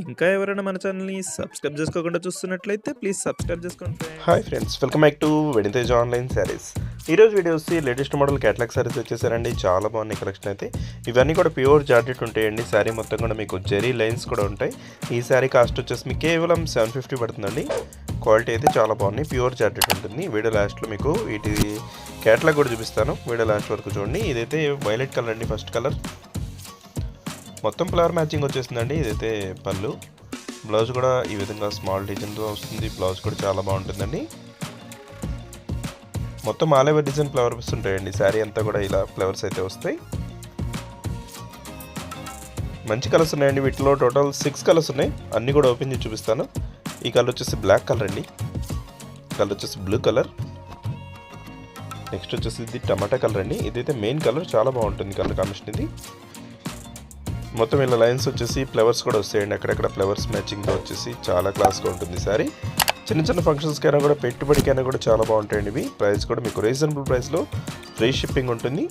ఇంకా ఎవరైనా మన ఛానల్‌ని సబ్స్క్రైబ్ చేసుకోకుండా చూస్తున్నట్లయితే ప్లీజ్ సబ్స్క్రైబ్ చేసుకోండి hi friends. Friends, welcome back to వెనితేజ్ online saris. ఈరోజు వీడియో వచ్చి లేటెస్ట్ మోడల్ క్యాటలాగ్ శారీస్ వచ్చేసారండి. చాలా బాగున్నాయి కలెక్షన్ అయితే. ఇవన్నీ కూడా ప్యూర్ జార్జెట్ ఉంటాయండి. శారీ మొత్తం కూడా మీకు జెరీ లైన్స్ కూడా ఉంటాయి. ఈ శారీ కాస్ట్ వచ్చేసి మీకు కేవలం 750 పడుతుందండి. క్వాలిటీ అయితే చాలా బాగున్నాయి, ప్యూర్ జార్జెట్ ఉంటుంది. వీడియో లాస్ట్లో మీకు వీటి క్యాటలాగ్ కూడా చూపిస్తాను. వీడియో లాస్ట్ వరకు చూడండి. ఇదైతే వైలెట్ కలర్ అండి, ఫస్ట్ కలర్. మొత్తం ఫ్లవర్ మ్యాచింగ్ వచ్చేసిందండి. ఇదైతే పళ్ళు. బ్లౌజ్ కూడా ఈ విధంగా స్మాల్ డిజైన్తో వస్తుంది. బ్లౌజ్ కూడా చాలా బాగుంటుందండి. మొత్తం ఆల్ ఓవర్ డిజైన్ ఫ్లవర్స్ ఉంటాయండి. శారీ అంతా కూడా ఇలా ఫ్లవర్స్ అయితే వస్తాయి. మంచి కలర్స్ ఉన్నాయండి. వీటిలో టోటల్ 6 కలర్స్ ఉన్నాయి. అన్నీ కూడా ఓపెన్ చేసి చూపిస్తాను. ఈ కలర్ వచ్చేసి బ్లాక్ కలర్ అండి. కలర్ వచ్చేసి బ్లూ కలర్. నెక్స్ట్ వచ్చేసి ఇది టమాటా కలర్ అండి. ఇదైతే మెయిన్ కలర్, చాలా బాగుంటుంది కలర్ కాంబినేషన్ ఇది. మొత్తం ఇలా లైన్స్ వచ్చేసి ఫ్లవర్స్ కూడా వస్తాయండి. అక్కడక్కడ ఫ్లవర్స్ మ్యాచింగ్తో వచ్చేసి చాలా క్లాస్గా ఉంటుంది సారీ. చిన్న చిన్న ఫంక్షన్స్కైనా కూడా పెట్టుబడికైనా కూడా చాలా బాగుంటాయండి ఇవి. ప్రైస్ కూడా మీకు రీజనబుల్ ప్రైస్లో ఫ్రీ షిప్పింగ్ ఉంటుంది.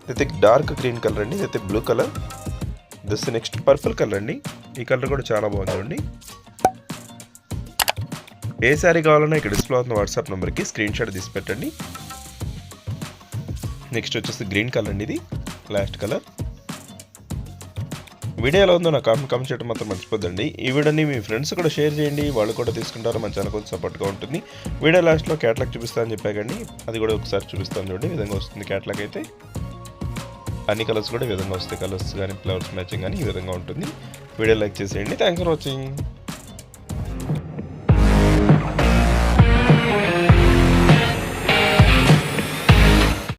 ఇదైతే డార్క్ గ్రీన్ కలర్ అండి. ఇదైతే blue colour. This next purple colour అండి. ఈ కలర్ కూడా చాలా బాగుందండి. ఏ శారీ కావాలన్నా ఇక్కడ డిస్ప్లే అవుతున్న వాట్సాప్ నెంబర్కి స్క్రీన్ షాట్ తీసి పెట్టండి. నెక్స్ట్ వచ్చేసి గ్రీన్ కలర్ అండి. ఇది లాస్ట్ కలర్. వీడియో ఎలా ఉందో నాకు కామెంట్ చేయడం మాత్రం మర్చిపోద్దండి. ఈ వీడియోని మీ ఫ్రెండ్స్ కూడా షేర్ చేయండి, వాళ్ళు కూడా తీసుకుంటారు. మన ఛానల్ కొంచెం సపోర్ట్గా ఉంటుంది. వీడియో లాస్ట్లో క్యాటలాగ్ చూపిస్తానని చెప్పాకండి, అది కూడా ఒకసారి చూపిస్తాను చూడండి. ఈ విధంగా వస్తుంది క్యాటలాగ్ అయితే. అన్ని కలర్స్ కూడా ఈ విధంగా వస్తాయి. కలర్స్ కానీ ఫ్లవర్స్ మ్యాచింగ్ కానీ ఈ విధంగా ఉంటుంది. వీడియో లైక్ చేసేయండి. Thanks for watching.